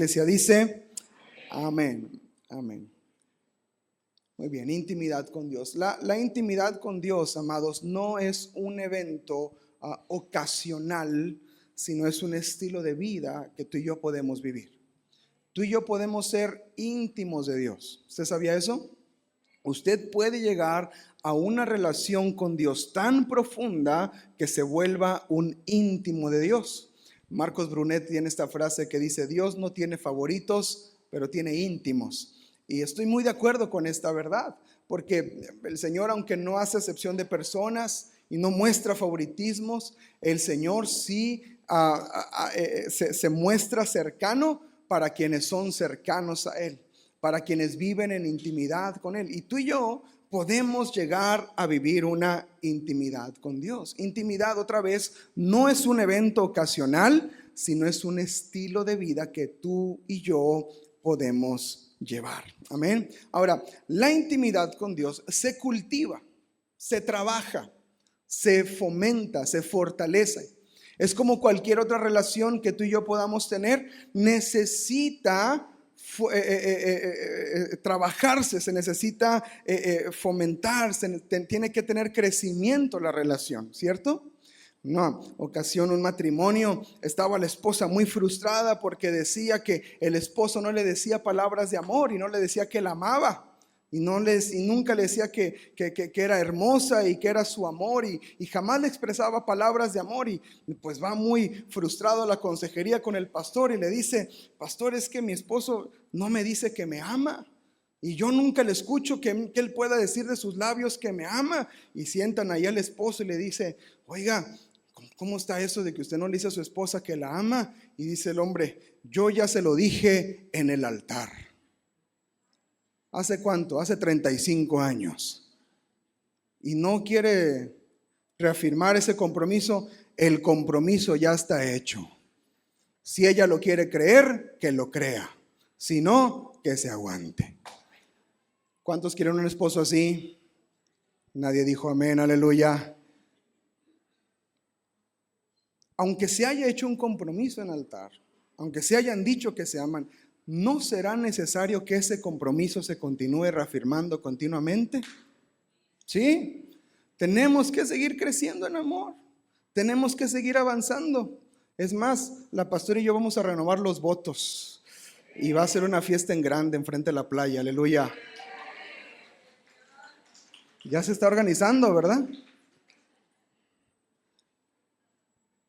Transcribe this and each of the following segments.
iglesia dice, amén, amén. Muy bien, intimidad con Dios. La intimidad con Dios, amados, no es un evento ocasional, sino es un estilo de vida que tú y yo podemos vivir. Tú y yo podemos ser íntimos de Dios. ¿Usted sabía eso? Usted puede llegar a una relación con Dios tan profunda que se vuelva un íntimo de Dios. Marcos Brunet tiene esta frase que dice: Dios no tiene favoritos, pero tiene íntimos. Y estoy muy de acuerdo con esta verdad, porque el Señor, aunque no hace excepción de personas y no muestra favoritismos, el Señor sí se muestra cercano para quienes son cercanos a Él, para quienes viven en intimidad con Él. Y tú y yo podemos llegar a vivir una intimidad con Dios. Intimidad, otra vez, no es un evento ocasional, sino es un estilo de vida que tú y yo podemos llevar. Amén. Ahora, la intimidad con Dios se cultiva, se trabaja, se fomenta, se fortalece. Es como cualquier otra relación que tú y yo podamos tener, necesita trabajarse, se necesita fomentarse, tiene que tener crecimiento la relación, ¿cierto? Una ocasión, un matrimonio, estaba la esposa muy frustrada porque decía que el esposo no le decía palabras de amor y no le decía que la amaba. Y nunca le decía que era hermosa y que era su amor, y jamás le expresaba palabras de amor. Y pues va muy frustrado a la consejería con el pastor y le dice: pastor, es que mi esposo no me dice que me ama, y yo nunca le escucho que él pueda decir de sus labios que me ama. Y sientan ahí al esposo y le dice: oiga, ¿cómo está eso de que usted no le dice a su esposa que la ama? Y dice el hombre: yo ya se lo dije en el altar. ¿Hace cuánto? Hace 35 años. Y no quiere reafirmar ese compromiso. El compromiso ya está hecho. Si ella lo quiere creer, que lo crea. Si no, que se aguante. ¿Cuántos quieren un esposo así? Nadie dijo amén, aleluya. Aunque se haya hecho un compromiso en altar, aunque se hayan dicho que se aman, ¿no será necesario que ese compromiso se continúe reafirmando continuamente? ¿Sí? Tenemos que seguir creciendo en amor. Tenemos que seguir avanzando. Es más, la pastora y yo vamos a renovar los votos. Y va a ser una fiesta en grande enfrente de la playa. Aleluya. Ya se está organizando, ¿verdad?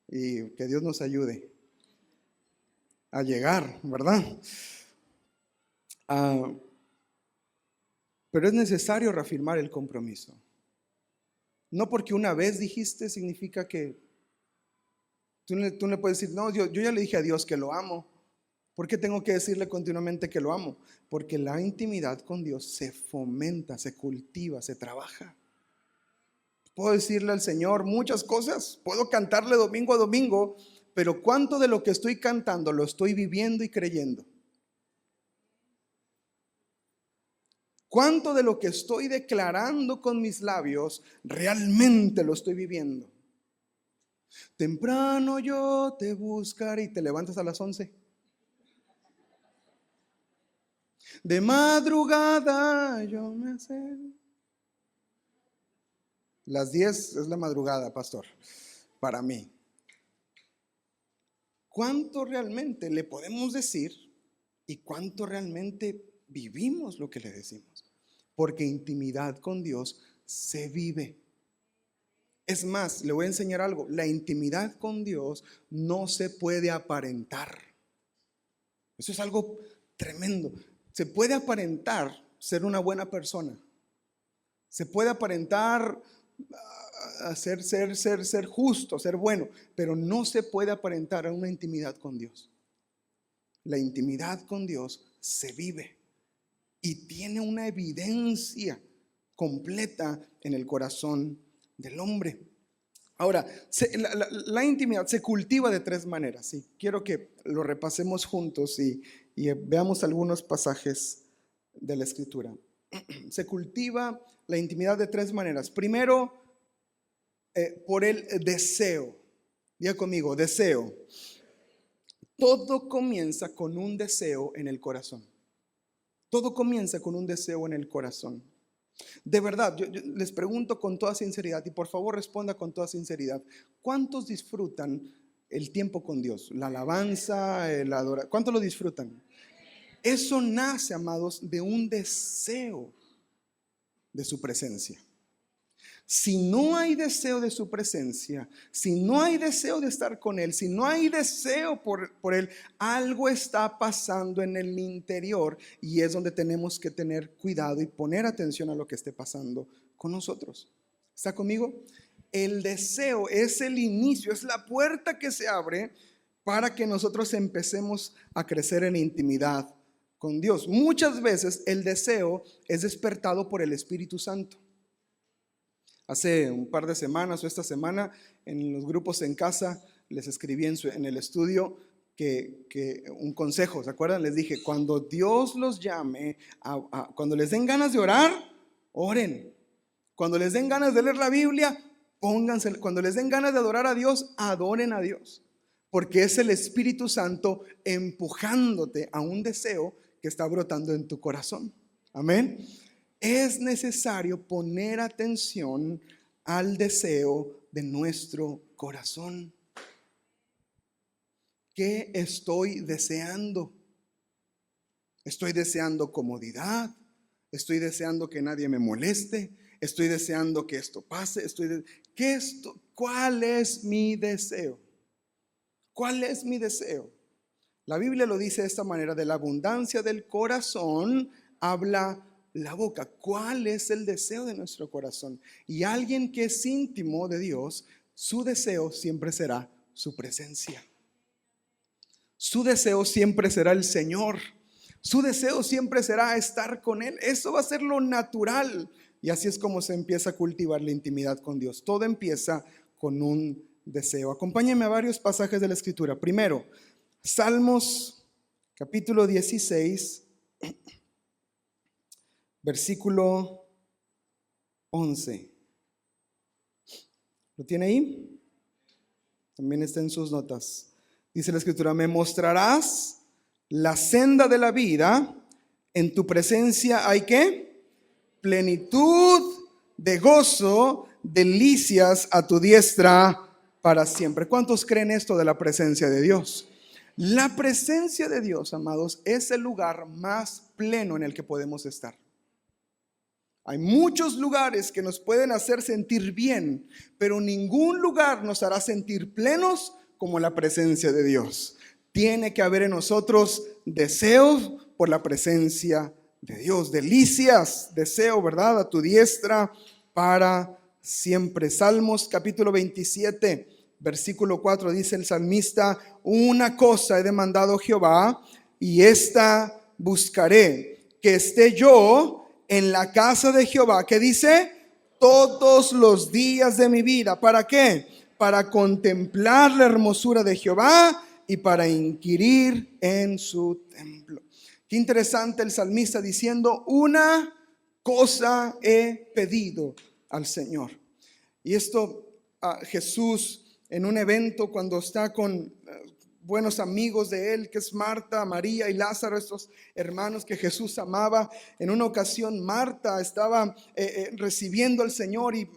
Y que Dios nos ayude a llegar, ¿verdad? Pero es necesario reafirmar el compromiso. No porque una vez dijiste significa que tú no le puedes decir: no, yo ya le dije a Dios que lo amo. ¿Por qué tengo que decirle continuamente que lo amo? Porque la intimidad con Dios se fomenta, se cultiva, se trabaja. Puedo decirle al Señor muchas cosas, puedo cantarle domingo a domingo, pero ¿cuánto de lo que estoy cantando lo estoy viviendo y creyendo? ¿Cuánto de lo que estoy declarando con mis labios realmente lo estoy viviendo? Temprano yo te buscaré, y te levantas a las 11. De madrugada yo me acerco. Las 10 es la madrugada, pastor, para mí. ¿Cuánto realmente le podemos decir y cuánto realmente vivimos lo que le decimos? Porque intimidad con Dios se vive. Es más, le voy a enseñar algo. La intimidad con Dios no se puede aparentar. Eso es algo tremendo. Se puede aparentar ser una buena persona. Se puede aparentar ser justo, ser bueno, pero no se puede aparentar a una intimidad con Dios. La intimidad con Dios se vive y tiene una evidencia completa en el corazón del hombre. Ahora, la intimidad se cultiva de 3 maneras. ¿Sí? Quiero que lo repasemos juntos y veamos algunos pasajes de la Escritura. Se cultiva la intimidad de 3 maneras. Primero, por el deseo. Diga conmigo, deseo. Todo comienza con un deseo en el corazón. Todo comienza con un deseo en el corazón. De verdad, yo les pregunto con toda sinceridad, y por favor responda con toda sinceridad: ¿cuántos disfrutan el tiempo con Dios? La alabanza, el adorar. ¿Cuántos lo disfrutan? Eso nace, amados, de un deseo de su presencia. Si no hay deseo de su presencia, si no hay deseo de estar con Él, si no hay deseo por Él, algo está pasando en el interior, y es donde tenemos que tener cuidado y poner atención a lo que esté pasando con nosotros. ¿Está conmigo? El deseo es el inicio, es la puerta que se abre para que nosotros empecemos a crecer en intimidad con Dios. Muchas veces el deseo es despertado por el Espíritu Santo. Hace un par de semanas o esta semana en los grupos en casa les escribí en el estudio que un consejo, ¿se acuerdan? Les dije: cuando Dios los llame, cuando les den ganas de orar, oren. Cuando les den ganas de leer la Biblia, pónganse. Cuando les den ganas de adorar a Dios, adoren a Dios. Porque es el Espíritu Santo empujándote a un deseo que está brotando en tu corazón. Amén. Es necesario poner atención al deseo de nuestro corazón. ¿Qué estoy deseando? ¿Estoy deseando comodidad? ¿Estoy deseando que nadie me moleste? ¿Estoy deseando que esto pase? ¿Cuál es mi deseo? ¿Cuál es mi deseo? La Biblia lo dice de esta manera: de la abundancia del corazón habla la boca. ¿Cuál es el deseo de nuestro corazón? Y alguien que es íntimo de Dios, su deseo siempre será su presencia. Su deseo siempre será el Señor. Su deseo siempre será estar con Él. Eso va a ser lo natural. Y así es como se empieza a cultivar la intimidad con Dios. Todo empieza con un deseo. Acompáñenme a varios pasajes de la Escritura. Primero, Salmos capítulo 16, versículo 11. ¿Lo tiene ahí? También está en sus notas. Dice la Escritura: me mostrarás la senda de la vida, en tu presencia hay ¿qué? Plenitud de gozo, delicias a tu diestra para siempre. ¿Cuántos creen esto de la presencia de Dios? La presencia de Dios, amados, es el lugar más pleno en el que podemos estar. Hay muchos lugares que nos pueden hacer sentir bien, pero ningún lugar nos hará sentir plenos como la presencia de Dios. Tiene que haber en nosotros deseos por la presencia de Dios. Delicias, deseo, ¿verdad? A tu diestra para siempre. Salmos capítulo 27, versículo 4, dice el salmista: una cosa he demandado Jehová, y esta buscaré, que esté yo en la casa de Jehová. ¿Qué dice? Todos los días de mi vida. ¿Para qué? Para contemplar la hermosura de Jehová y para inquirir en su templo. Qué interesante el salmista diciendo: una cosa he pedido al Señor. Y esto Jesús en un evento, cuando está con buenos amigos de él, que es Marta, María y Lázaro, estos hermanos que Jesús amaba. En una ocasión Marta estaba recibiendo al Señor, y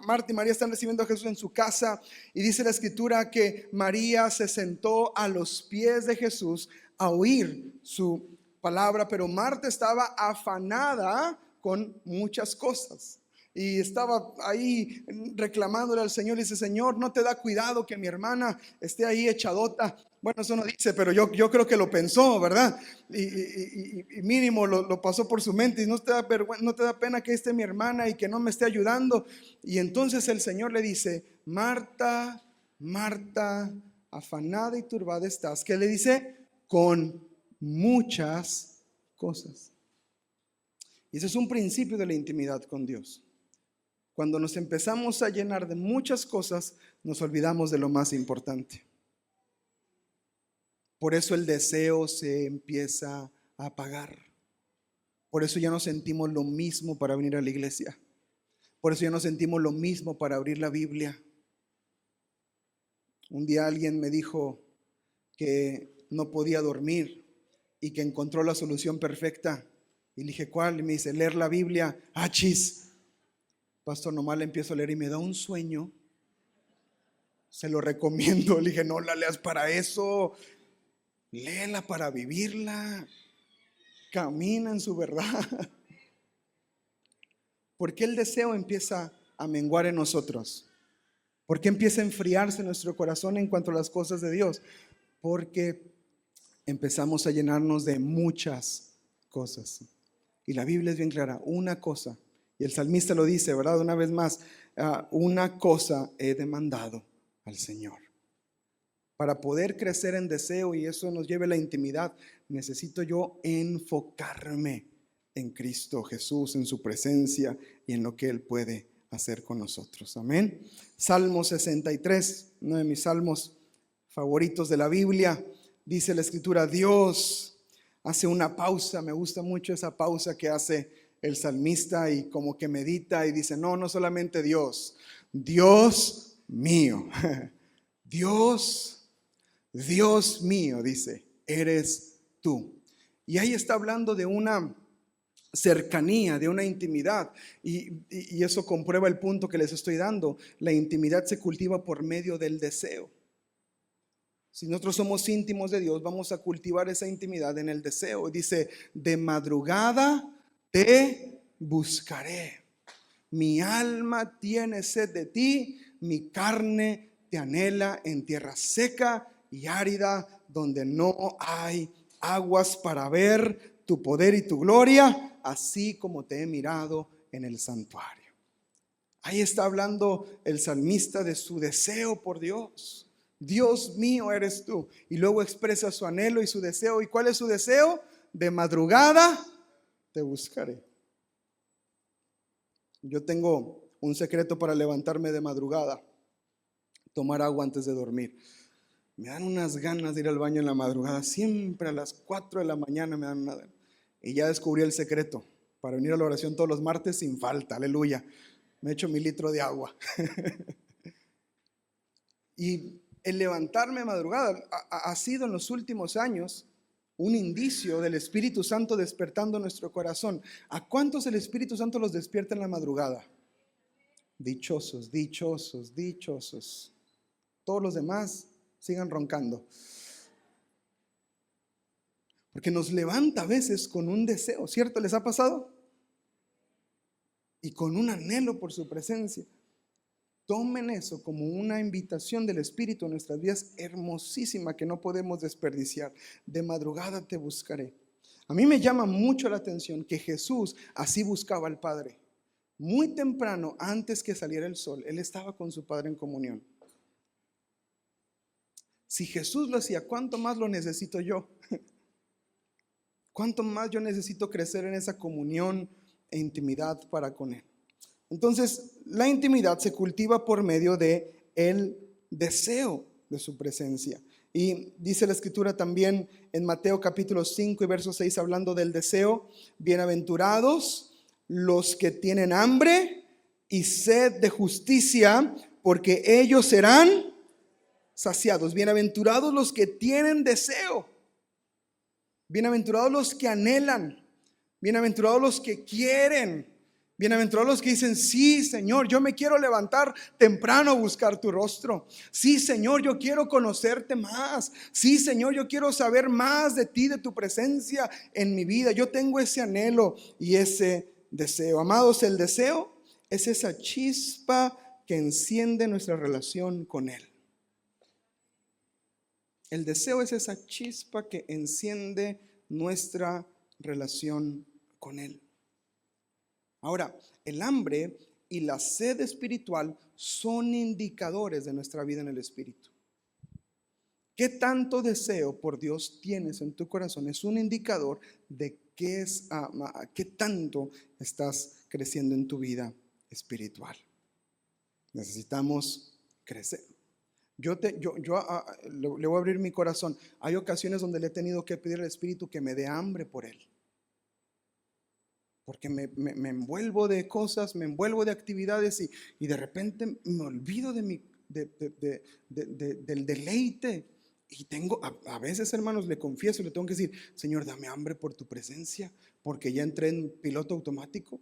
Marta y María están recibiendo a Jesús en su casa, y dice la Escritura que María se sentó a los pies de Jesús a oír su palabra, pero Marta estaba afanada con muchas cosas. Y estaba ahí reclamándole al Señor. Y dice: Señor, ¿no te da cuidado que mi hermana esté ahí echadota? Bueno, eso no dice, pero yo creo que lo pensó, ¿verdad? Y mínimo lo pasó por su mente. Y no te da pena que esté mi hermana y que no me esté ayudando. Y entonces el Señor le dice: Marta, Marta, afanada y turbada estás. ¿Qué le dice? Con muchas cosas. Y ese es un principio de la intimidad con Dios. Cuando nos empezamos a llenar de muchas cosas, nos olvidamos de lo más importante. Por eso el deseo se empieza a apagar. Por eso ya no sentimos lo mismo para venir a la iglesia. Por eso ya no sentimos lo mismo para abrir la Biblia. Un día alguien me dijo que no podía dormir y que encontró la solución perfecta. Y le dije, ¿cuál? Y me dice, leer la Biblia. Ah, chis. Pastor, nomás le empiezo a leer y me da un sueño. Se lo recomiendo. Le dije, no la leas para eso. Léela para vivirla. Camina en su verdad. ¿Por qué el deseo empieza a menguar en nosotros? ¿Por qué empieza a enfriarse nuestro corazón en cuanto a las cosas de Dios? Porque empezamos a llenarnos de muchas cosas. Y la Biblia es bien clara, una cosa, y el salmista lo dice, ¿verdad? Una vez más, una cosa he demandado al Señor. Para poder crecer en deseo y eso nos lleve a la intimidad, necesito yo enfocarme en Cristo Jesús, en su presencia y en lo que Él puede hacer con nosotros. Amén. Salmo 63, uno de mis salmos favoritos de la Biblia. Dice la Escritura, Dios hace una pausa. Me gusta mucho esa pausa que hace el salmista y como que medita y dice, no solamente Dios, Dios mío, Dios mío, dice, eres tú. Y ahí está hablando de una cercanía, de una intimidad, y eso comprueba el punto que les estoy dando. La intimidad se cultiva por medio del deseo. Si nosotros somos íntimos de Dios, vamos a cultivar esa intimidad en el deseo. Dice, de madrugada te buscaré. Mi alma tiene sed de ti, mi carne te anhela en tierra seca y árida, donde no hay aguas, para ver tu poder y tu gloria, así como te he mirado en el santuario. Ahí está hablando el salmista de su deseo por Dios. Dios mío eres tú. Y luego expresa su anhelo y su deseo. ¿Y cuál es su deseo? De madrugada te buscaré. Yo tengo un secreto para levantarme de madrugada: tomar agua antes de dormir. Me dan unas ganas de ir al baño en la madrugada. Siempre a las 4 de la mañana me dan una. Y ya descubrí el secreto para venir a la oración todos los martes sin falta. Aleluya. Me echo mi litro de agua. Y el levantarme de madrugada ha sido en los últimos años un indicio del Espíritu Santo despertando nuestro corazón. ¿A cuántos el Espíritu Santo los despierta en la madrugada? Dichosos, dichosos, dichosos. Todos los demás sigan roncando. Porque nos levanta a veces con un deseo, ¿cierto? ¿Les ha pasado? Y con un anhelo por su presencia. Tomen eso como una invitación del Espíritu en nuestras vidas hermosísima que no podemos desperdiciar. De madrugada te buscaré. A mí me llama mucho la atención que Jesús así buscaba al Padre. Muy temprano, antes que saliera el sol, Él estaba con su Padre en comunión. Si Jesús lo hacía, ¿cuánto más lo necesito yo? ¿Cuánto más yo necesito crecer en esa comunión e intimidad para con Él? Entonces, la intimidad se cultiva por medio de el deseo de su presencia. Y dice la Escritura también en Mateo capítulo 5 y verso 6, hablando del deseo: bienaventurados los que tienen hambre y sed de justicia, porque ellos serán saciados. Bienaventurados los que tienen deseo. Bienaventurados los que anhelan. Bienaventurados los que quieren. Bienaventurados los que dicen: sí, Señor, yo me quiero levantar temprano a buscar tu rostro. Sí, Señor, yo quiero conocerte más. Sí, Señor, yo quiero saber más de ti, de tu presencia en mi vida. Yo tengo ese anhelo y ese deseo. Amados, el deseo es esa chispa que enciende nuestra relación con Él. El deseo es esa chispa que enciende nuestra relación con Él. Ahora, el hambre y la sed espiritual son indicadores de nuestra vida en el Espíritu. ¿Qué tanto deseo por Dios tienes en tu corazón? Es un indicador de qué tanto estás creciendo en tu vida espiritual. Necesitamos crecer. Le voy a abrir mi corazón. Hay ocasiones donde le he tenido que pedir al Espíritu que me dé hambre por Él. Porque me envuelvo de cosas, me envuelvo de actividades y de repente me olvido del deleite Y tengo, a veces, hermanos, le confieso, le tengo que decir, Señor, dame hambre por tu presencia, porque ya entré en piloto automático.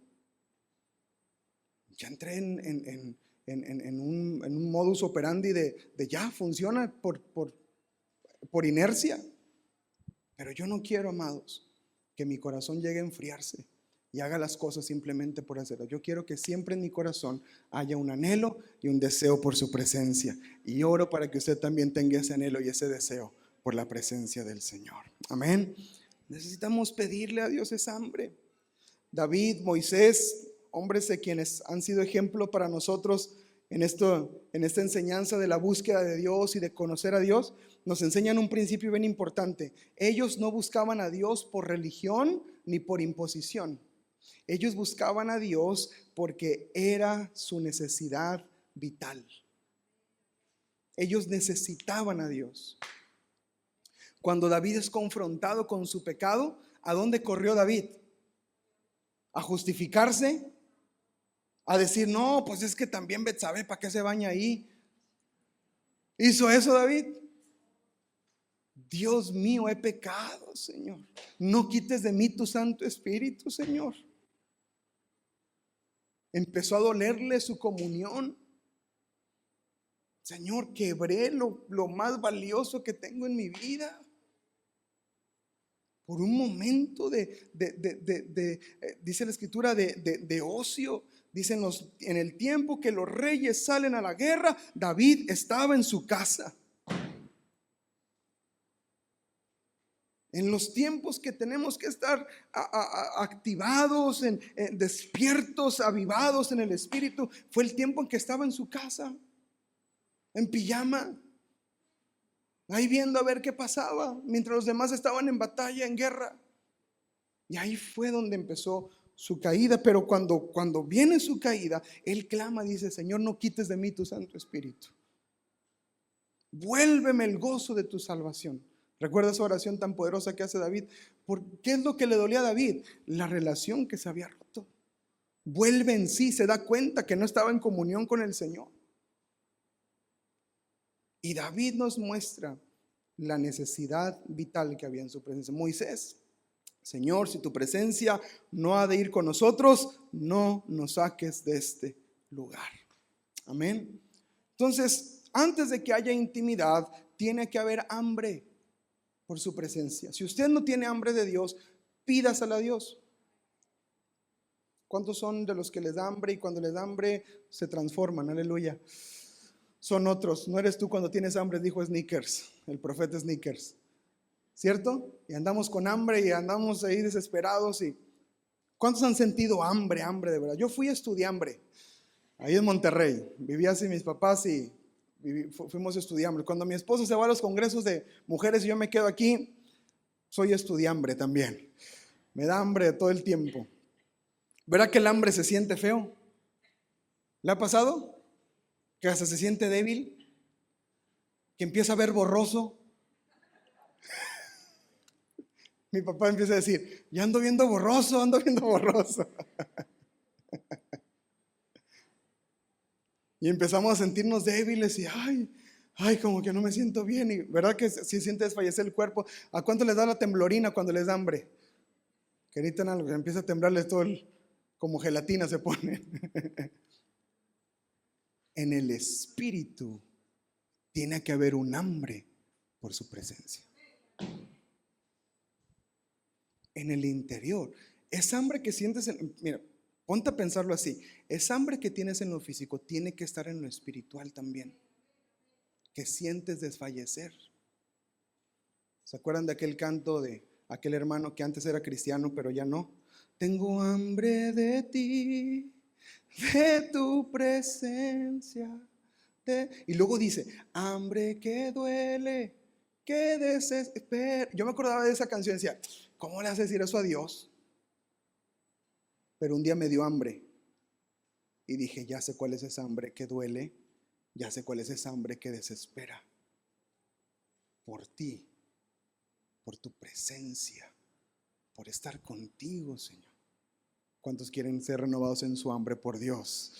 Ya entré en un modus operandi de ya funciona por inercia. Pero yo no quiero, amados, que mi corazón llegue a enfriarse y haga las cosas simplemente por hacerlas. Yo quiero que siempre en mi corazón haya un anhelo y un deseo por su presencia. Y oro para que usted también tenga ese anhelo y ese deseo por la presencia del Señor. Amén. Necesitamos pedirle a Dios esa hambre. David, Moisés, hombres de quienes han sido ejemplo para nosotros en esta enseñanza de la búsqueda de Dios y de conocer a Dios, nos enseñan un principio bien importante. Ellos no buscaban a Dios por religión ni por imposición. Ellos buscaban a Dios porque era su necesidad vital. Ellos necesitaban a Dios. Cuando David es confrontado con su pecado, ¿a dónde corrió David? ¿A justificarse? ¿A decir, no, pues es que también Betsabé, ¿para qué se baña ahí? ¿Hizo eso David? Dios mío, he pecado, Señor. No quites de mí tu Santo Espíritu, Señor. Empezó a dolerle su comunión. Señor, quebré lo más valioso que tengo en mi vida. Por un momento dice la escritura, de ocio. Dicen en el tiempo que los reyes salen a la guerra, David estaba en su casa. En los tiempos que tenemos que estar activados, despiertos, avivados en el espíritu, fue el tiempo en que estaba en su casa, en pijama, ahí viendo a ver qué pasaba, mientras los demás estaban en batalla, en guerra. Y ahí fue donde empezó su caída. Pero cuando viene su caída, él clama, dice, Señor, no quites de mí tu Santo Espíritu. Vuélveme el gozo de tu salvación. ¿Recuerda esa oración tan poderosa que hace David? ¿Qué es lo que le dolía a David? La relación que se había roto. Vuelve en sí, se da cuenta que no estaba en comunión con el Señor. Y David nos muestra la necesidad vital que había en su presencia. Moisés, Señor, si tu presencia no ha de ir con nosotros, no nos saques de este lugar. Amén. Entonces, antes de que haya intimidad, tiene que haber hambre por su presencia. Si usted no tiene hambre de Dios, pídasela a Dios. ¿Cuántos son de los que les da hambre y cuando les da hambre se transforman? Aleluya. Son otros. No eres tú cuando tienes hambre, dijo Snickers, el profeta Snickers. ¿Cierto? Y andamos con hambre y andamos ahí desesperados. ¿Y cuántos han sentido hambre de verdad? Yo fui estudiambre ahí en Monterrey. Vivía así mis papás y fuimos estudiambre. Cuando mi esposo se va a los congresos de mujeres y yo me quedo aquí, soy estudiambre también. Me da hambre todo el tiempo. ¿Verdad que el hambre se siente feo? ¿Le ha pasado? Que hasta se siente débil, que empieza a ver borroso. Mi papá empieza a decir, ya ando viendo borroso, ando viendo borroso. Y empezamos a sentirnos débiles y como que no me siento bien. Y verdad que si siente desfallecer el cuerpo. ¿A cuánto les da la temblorina cuando les da hambre? Que gritan algo, empieza a temblarles todo, como gelatina se pone. En el espíritu tiene que haber un hambre por su presencia. En el interior, esa hambre que sientes, mira, ponte a pensarlo así, esa hambre que tienes en lo físico tiene que estar en lo espiritual también, que sientes desfallecer. ¿Se acuerdan de aquel canto de aquel hermano que antes era cristiano pero ya no? Tengo hambre de ti, de tu presencia. Y luego dice, hambre que duele, que desespera. Yo me acordaba de esa canción y decía, ¿cómo le hace decir eso a Dios? Pero un día me dio hambre y dije, ya sé cuál es esa hambre que duele, ya sé cuál es esa hambre que desespera. Por ti, por tu presencia, por estar contigo, Señor. ¿Cuántos quieren ser renovados en su hambre por Dios?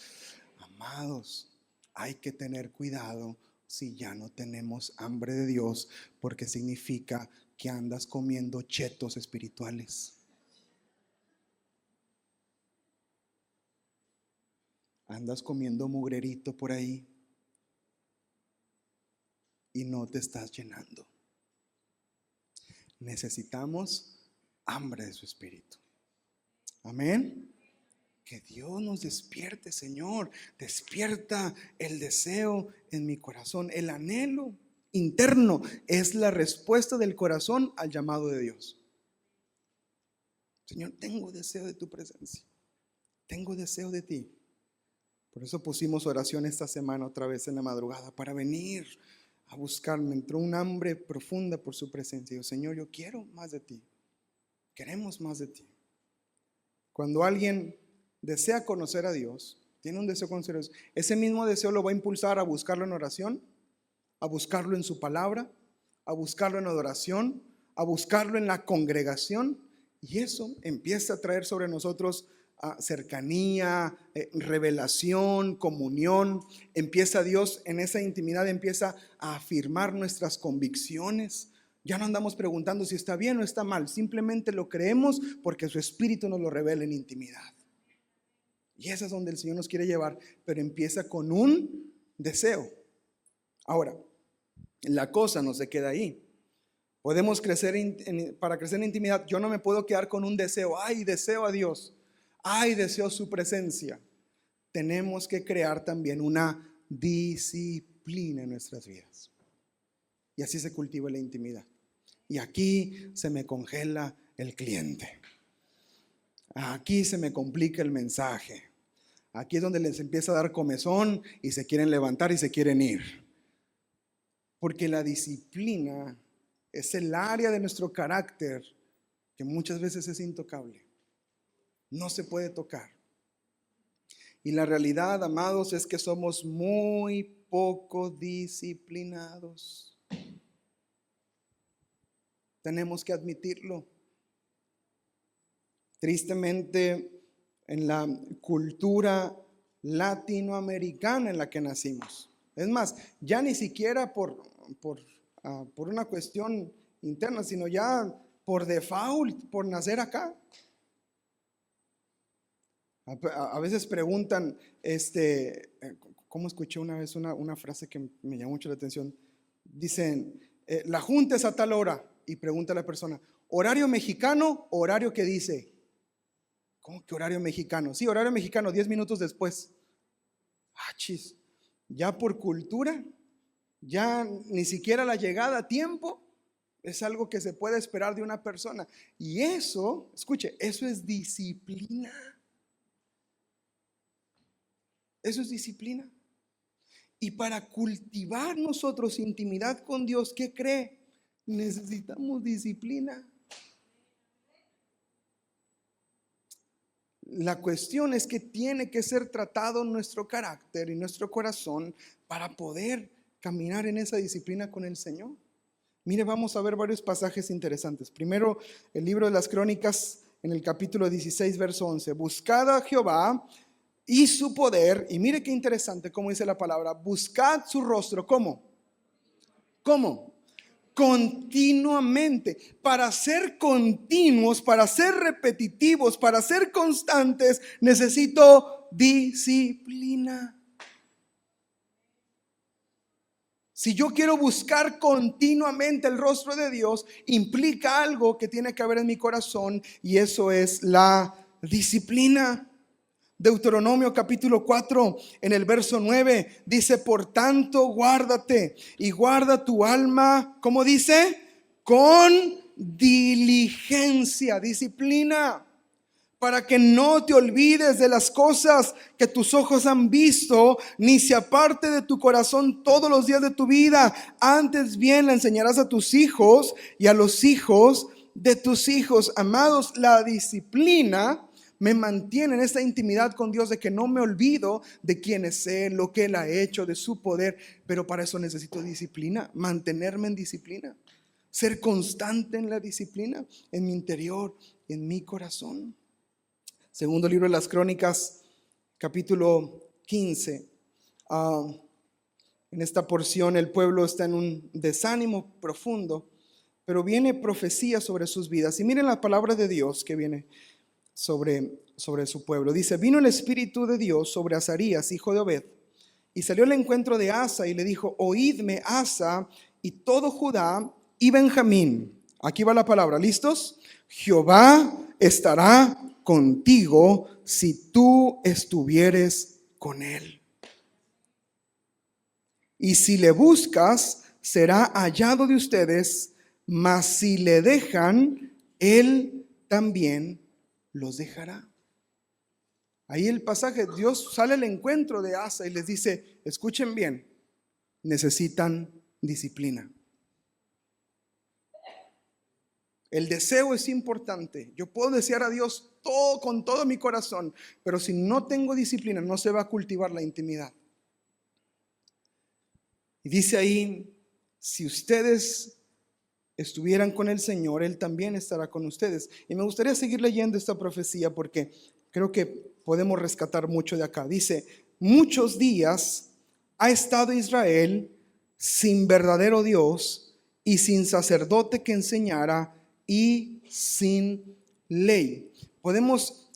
Amados, hay que tener cuidado si ya no tenemos hambre de Dios, porque significa que andas comiendo chetos espirituales. Andas comiendo mugrerito por ahí y no te estás llenando. Necesitamos hambre de su espíritu. Amén. Que Dios nos despierte, Señor. Despierta el deseo en mi corazón. El anhelo interno es la respuesta del corazón al llamado de Dios. Señor, tengo deseo de tu presencia. Tengo deseo de ti. Por eso pusimos oración esta semana otra vez en la madrugada para venir a buscarme. Entró un hambre profunda por su presencia. Y yo, Señor, yo quiero más de ti. Queremos más de ti. Cuando alguien desea conocer a Dios, tiene un deseo de conocer a Dios, ese mismo deseo lo va a impulsar a buscarlo en oración, a buscarlo en su palabra, a buscarlo en adoración, a buscarlo en la congregación. Y eso empieza a traer sobre nosotros cercanía, revelación, comunión. Empieza Dios en esa intimidad, empieza a afirmar nuestras convicciones. Ya no andamos preguntando si está bien o está mal, simplemente lo creemos porque su Espíritu nos lo revela en intimidad. Y esa es donde el Señor nos quiere llevar, pero empieza con un deseo. Ahora, la cosa no se queda ahí. Podemos crecer para crecer en intimidad. Yo no me puedo quedar con un deseo. Ay, deseo a Dios. Ay, deseo su presencia. Tenemos que crear también una disciplina en nuestras vidas. Y así se cultiva la intimidad. Y aquí se me congela el cliente. Aquí se me complica el mensaje. Aquí es donde les empieza a dar comezón y se quieren levantar y se quieren ir. Porque la disciplina es el área de nuestro carácter que muchas veces es intocable. No se puede tocar. Y la realidad, amados, es que somos muy poco disciplinados. Tenemos que admitirlo. Tristemente, en la cultura latinoamericana en la que nacimos. Es más, ya ni siquiera por una cuestión interna, sino ya por default, por nacer acá. A veces preguntan, ¿cómo escuché una vez una frase que me llamó mucho la atención? Dicen, la junta es a tal hora, y pregunta a la persona, ¿horario mexicano o horario que dice? ¿Cómo que horario mexicano? Sí, horario mexicano, 10 minutos después. Chis, ya por cultura, ya ni siquiera la llegada a tiempo es algo que se puede esperar de una persona. Y eso, escuche, eso es disciplina. Eso es disciplina. Y para cultivar nosotros intimidad con Dios, ¿qué cree? Necesitamos disciplina. La cuestión es que tiene que ser tratado nuestro carácter y nuestro corazón para poder caminar en esa disciplina con el Señor. Mire, vamos a ver varios pasajes interesantes. Primero, el libro de las Crónicas, en el capítulo 16, verso 11. Buscad a Jehová y su poder. Y mire qué interesante cómo dice la palabra. Buscad su rostro. ¿Cómo? ¿Cómo? Continuamente. Para ser continuos, para ser repetitivos, para ser constantes, necesito disciplina. Si yo quiero buscar continuamente el rostro de Dios, implica algo que tiene que haber en mi corazón, y eso es la disciplina. Deuteronomio capítulo 4 en el verso 9 dice, por tanto guárdate y guarda tu alma, ¿cómo dice? Con diligencia, disciplina, para que no te olvides de las cosas que tus ojos han visto, ni se aparte de tu corazón todos los días de tu vida. Antes bien la enseñarás a tus hijos y a los hijos de tus hijos. Amados, la disciplina me mantiene en esta intimidad con Dios, de que no me olvido de quién es Él, lo que Él ha hecho, de su poder. Pero para eso necesito disciplina, mantenerme en disciplina, ser constante en la disciplina, en mi interior, en mi corazón. Segundo libro de las Crónicas, capítulo 15, En esta porción el pueblo está en un desánimo profundo, pero viene profecía sobre sus vidas. Y miren la palabra de Dios que viene sobre su pueblo. Dice, vino el Espíritu de Dios sobre Azarías, hijo de Obed, y salió al encuentro de Asa y le dijo, oídme, Asa y todo Judá y Benjamín. Aquí va la palabra, ¿listos? Jehová estará contigo si tú estuvieres con él. Y si le buscas, será hallado de ustedes, mas si le dejan, él también los dejará. Ahí el pasaje, Dios sale al encuentro de Asa y les dice, escuchen bien, necesitan disciplina. El deseo es importante. Yo puedo desear a Dios todo con todo mi corazón, pero si no tengo disciplina, no se va a cultivar la intimidad. Y dice ahí, si ustedes estuvieran con el Señor, Él también estará con ustedes. Y me gustaría seguir leyendo esta profecía porque creo que podemos rescatar mucho de acá. Dice, muchos días ha estado Israel sin verdadero Dios y sin sacerdote que enseñara y sin ley. Podemos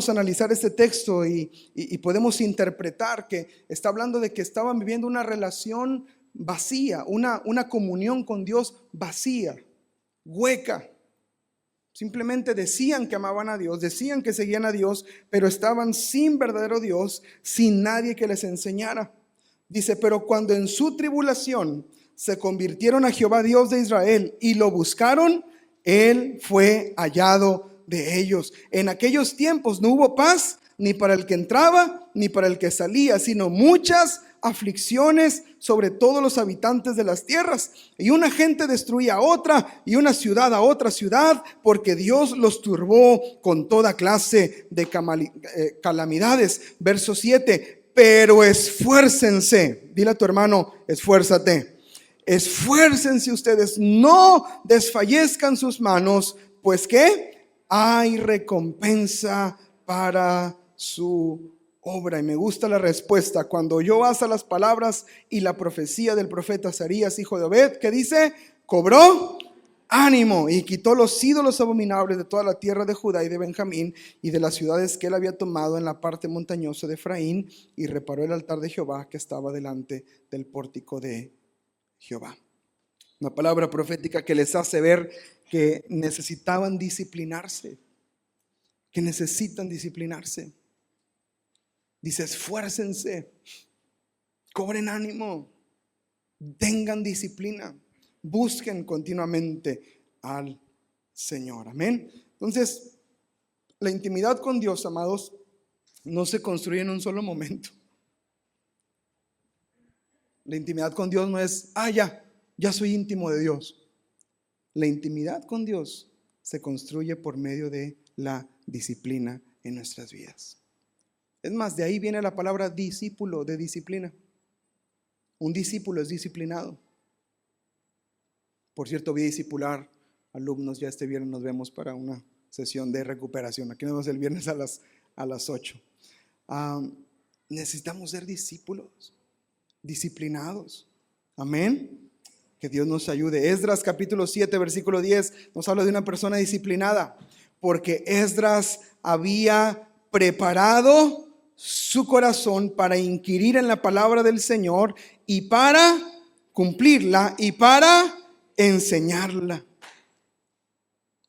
analizar este texto y podemos interpretar que está hablando de que estaban viviendo una relación vacía, una comunión con Dios vacía, hueca. Simplemente decían que amaban a Dios, decían que seguían a Dios, pero estaban sin verdadero Dios, sin nadie que les enseñara. Dice, pero cuando en su tribulación se convirtieron a Jehová Dios de Israel y lo buscaron, Él fue hallado de ellos. En aquellos tiempos no hubo paz ni para el que entraba ni para el que salía, sino muchas aflicciones sobre todos los habitantes de las tierras. Y una gente destruía a otra y una ciudad a otra ciudad, porque Dios los turbó con toda clase de calamidades. Verso 7, pero esfuércense. Dile a tu hermano, esfuérzate. Esfuércense ustedes, no desfallezcan sus manos, pues ¿qué? Hay recompensa para su obra. Y me gusta la respuesta. Cuando oyó Asa las palabras y la profecía del profeta Azarías, hijo de Obed, que dice, cobró ánimo y quitó los ídolos abominables de toda la tierra de Judá y de Benjamín y de las ciudades que él había tomado en la parte montañosa de Efraín, y reparó el altar de Jehová que estaba delante del pórtico de Jehová. Una palabra profética que les hace ver que necesitaban disciplinarse, que necesitan disciplinarse. Dice, esfuércense, cobren ánimo, tengan disciplina, busquen continuamente al Señor. Amén. Entonces, la intimidad con Dios, amados, no se construye en un solo momento. La intimidad con Dios no es, ya soy íntimo de Dios. La intimidad con Dios se construye por medio de la disciplina en nuestras vidas. Es más, de ahí viene la palabra discípulo, de disciplina. Un discípulo es disciplinado. Por cierto, voy a discipular alumnos. Ya este viernes nos vemos para una sesión de recuperación. Aquí nos vemos el viernes a las 8. Necesitamos ser discípulos, disciplinados. Amén. Que Dios nos ayude. Esdras capítulo 7, versículo 10 nos habla de una persona disciplinada, porque Esdras había preparado su corazón para inquirir en la palabra del Señor y para cumplirla y para enseñarla.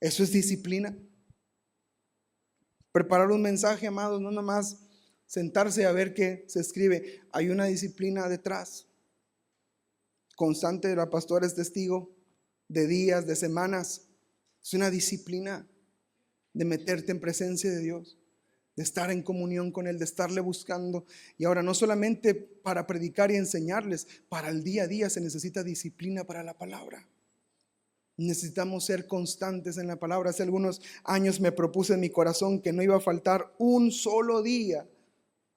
Eso es disciplina. Preparar un mensaje, amados, no nomás sentarse a ver qué se escribe. Hay una disciplina detrás. Constante, la pastora es testigo de días, de semanas. Es una disciplina de meterte en presencia de Dios, de estar en comunión con Él, de estarle buscando. Y ahora no solamente para predicar y enseñarles, para el día a día se necesita disciplina para la palabra. Necesitamos ser constantes en la palabra. Hace algunos años me propuse en mi corazón que no iba a faltar un solo día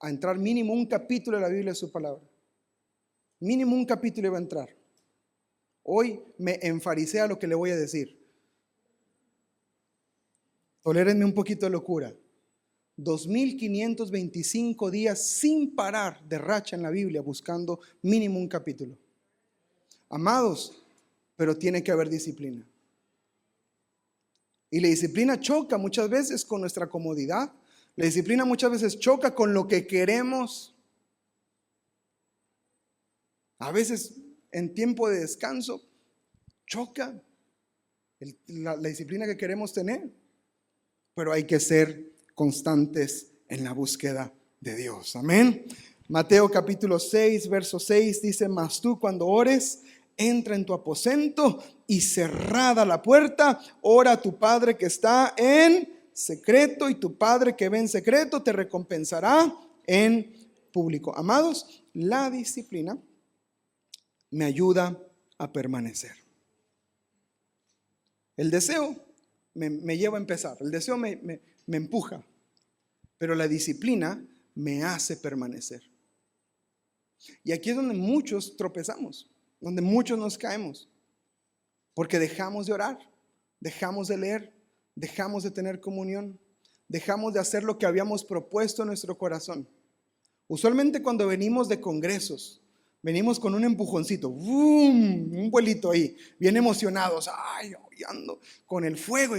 a entrar mínimo un capítulo de la Biblia, de su palabra. Mínimo un capítulo iba a entrar. Hoy me enfaricé a lo que le voy a decir. Tolérenme un poquito de locura. 2.525 días sin parar de racha en la Biblia buscando mínimo un capítulo. Amados, pero tiene que haber disciplina. Y la disciplina choca muchas veces con nuestra comodidad. La disciplina muchas veces choca con lo que queremos. A veces en tiempo de descanso choca la disciplina que queremos tener. Pero hay que ser constantes en la búsqueda de Dios. Amén. Mateo capítulo 6, verso 6 dice: mas tú cuando ores, entra en tu aposento y cerrada la puerta, ora a tu Padre que está en secreto, y tu Padre que ve en secreto te recompensará en público. Amados, la disciplina me ayuda a permanecer. El deseo me lleva a empezar, el deseo me empuja, pero la disciplina me hace permanecer. Y aquí es donde muchos tropezamos, donde muchos nos caemos, porque dejamos de orar, dejamos de leer, dejamos de tener comunión, dejamos de hacer lo que habíamos propuesto en nuestro corazón. Usualmente cuando venimos de congresos, venimos con un empujoncito, ¡boom!, un vuelito ahí, bien emocionados, ¡ay! Ando con el fuego,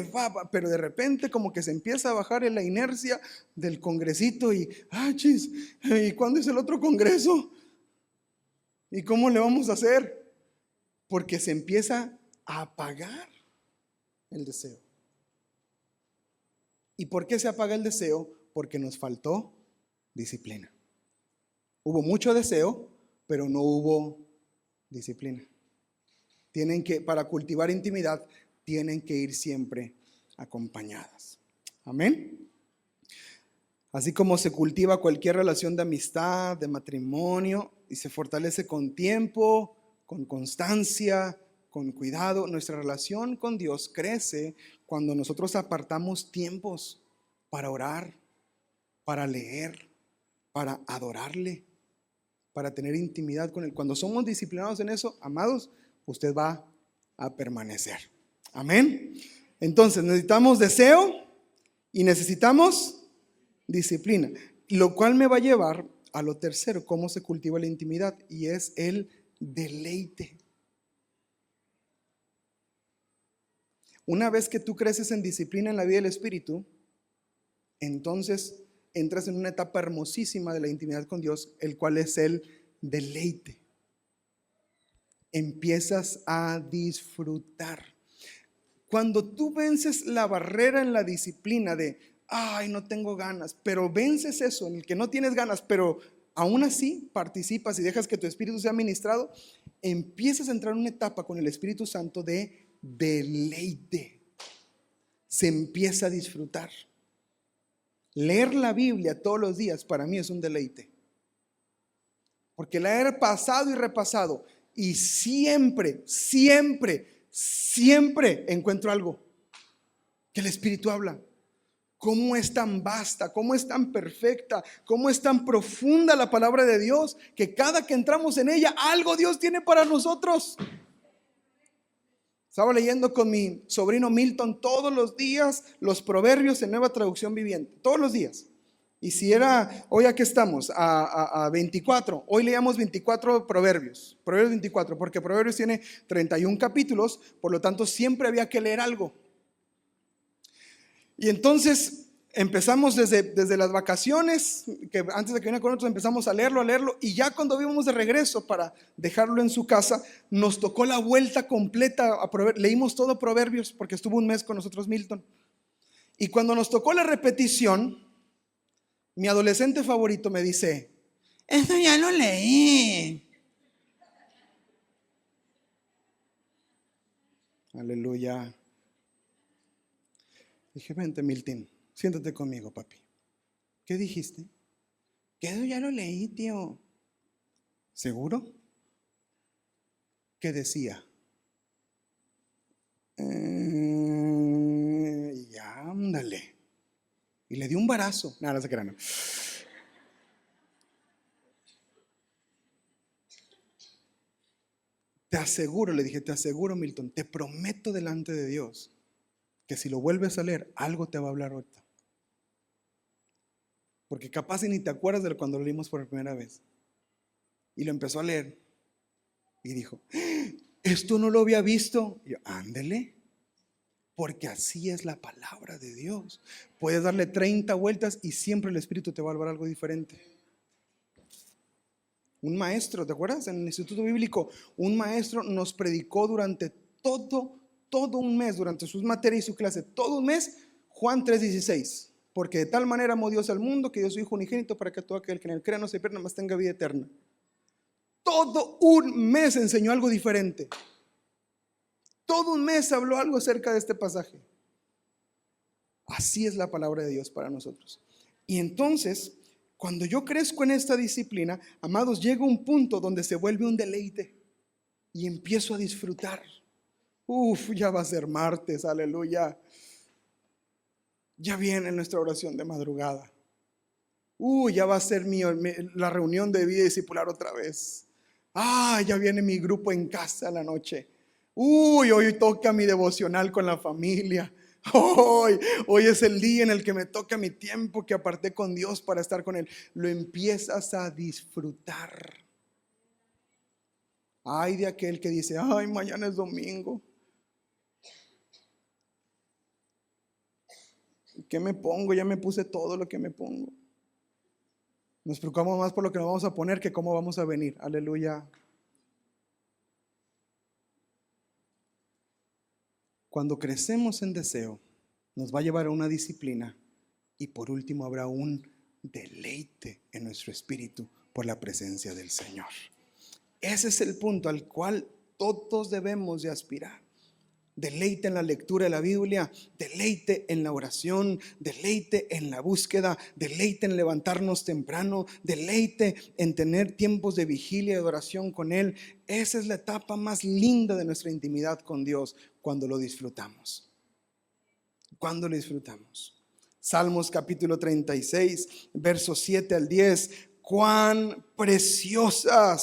pero de repente como que se empieza a bajar en la inercia del congresito y, chis! ¿Y cuándo es el otro congreso? ¿Y cómo le vamos a hacer? Porque se empieza a apagar el deseo. ¿Y por qué se apaga el deseo? Porque nos faltó disciplina. Hubo mucho deseo, pero no hubo disciplina. Para cultivar intimidad, tienen que ir siempre acompañadas. Amén. Así como se cultiva cualquier relación de amistad, de matrimonio, y se fortalece con tiempo, con constancia, con cuidado, nuestra relación con Dios crece cuando nosotros apartamos tiempos para orar, para leer, para adorarle, para tener intimidad con Él. Cuando somos disciplinados en eso, amados, usted va a permanecer. Amén. Entonces necesitamos deseo y necesitamos disciplina, lo cual me va a llevar a lo tercero: cómo se cultiva la intimidad, y es el deleite. Una vez que tú creces en disciplina en la vida del Espíritu, entonces entras en una etapa hermosísima de la intimidad con Dios, el cual es el deleite. Empiezas a disfrutar. Cuando tú vences la barrera en la disciplina de, no tengo ganas, pero vences eso, en el que no tienes ganas, pero aún así participas y dejas que tu espíritu sea ministrado, empiezas a entrar en una etapa con el Espíritu Santo de deleite. Se empieza a disfrutar. Leer la Biblia todos los días para mí es un deleite, porque la he pasado y repasado y siempre encuentro algo que el Espíritu habla. Cómo es tan vasta, cómo es tan perfecta, cómo es tan profunda la palabra de Dios, que cada que entramos en ella, algo Dios tiene para nosotros. Estaba leyendo con mi sobrino Milton todos los días los proverbios en Nueva Traducción Viviente, todos los días. Y si era, hoy aquí estamos, a 24, hoy leíamos 24 proverbios 24, porque Proverbios tiene 31 capítulos, por lo tanto siempre había que leer algo. Y entonces empezamos desde las vacaciones, que antes de que viniera con nosotros empezamos a leerlo, y ya cuando íbamos de regreso para dejarlo en su casa, nos tocó la vuelta completa a Proverbios. Leímos todo Proverbios porque estuvo un mes con nosotros Milton. Y cuando nos tocó la repetición, mi adolescente favorito me dice: eso ya lo leí. Aleluya. Dije: vente, Milton, siéntate conmigo, papi. ¿Qué dijiste? Que eso ya lo leí, tío. ¿Seguro? ¿Qué decía? Ya, ándale. Y le di un barazo. Nada, no se crean. Te aseguro, le dije, te aseguro, Milton, te prometo delante de Dios que si lo vuelves a leer, algo te va a hablar ahorita. porque capaz y ni te acuerdas de cuando lo leímos por primera vez. Y lo empezó a leer y dijo, esto no lo había visto. Y yo, ándele, porque así es la palabra de Dios. Puedes darle 30 vueltas y siempre el Espíritu te va a hablar algo diferente. Un maestro, ¿te acuerdas? En el Instituto Bíblico, un maestro nos predicó durante todo un mes, durante sus materias y su clase, todo un mes, Juan 3:16. Porque de tal manera amó Dios al mundo que dio su Hijo unigénito para que todo aquel que en él crea no se pierda, mas tenga vida eterna. Todo un mes enseñó algo diferente. Todo un mes habló algo acerca de este pasaje. Así es la palabra de Dios para nosotros. Y entonces, cuando yo crezco en esta disciplina, amados, llega un punto donde se vuelve un deleite y empiezo a disfrutar. Ya va a ser martes, aleluya. Ya viene nuestra oración de madrugada. Ya va a ser la reunión de vida discipular otra vez. Ya viene mi grupo en casa a la noche. Hoy toca mi devocional con la familia. Hoy es el día en el que me toca mi tiempo que aparté con Dios para estar con Él. Lo empiezas a disfrutar. Ay de aquel que dice, mañana es domingo. ¿Qué me pongo? Ya me puse todo lo que me pongo. Nos preocupamos más por lo que nos vamos a poner que cómo vamos a venir. Aleluya. Cuando crecemos en deseo, nos va a llevar a una disciplina y por último habrá un deleite en nuestro espíritu por la presencia del Señor. Ese es el punto al cual todos debemos de aspirar. Deleite en la lectura de la Biblia, deleite en la oración, deleite en la búsqueda, deleite en levantarnos temprano, deleite en tener tiempos de vigilia y de oración con Él. Esa es la etapa más linda de nuestra intimidad con Dios, cuando lo disfrutamos. Cuando lo disfrutamos. Salmos capítulo 36, versos 7 al 10. Cuán preciosa,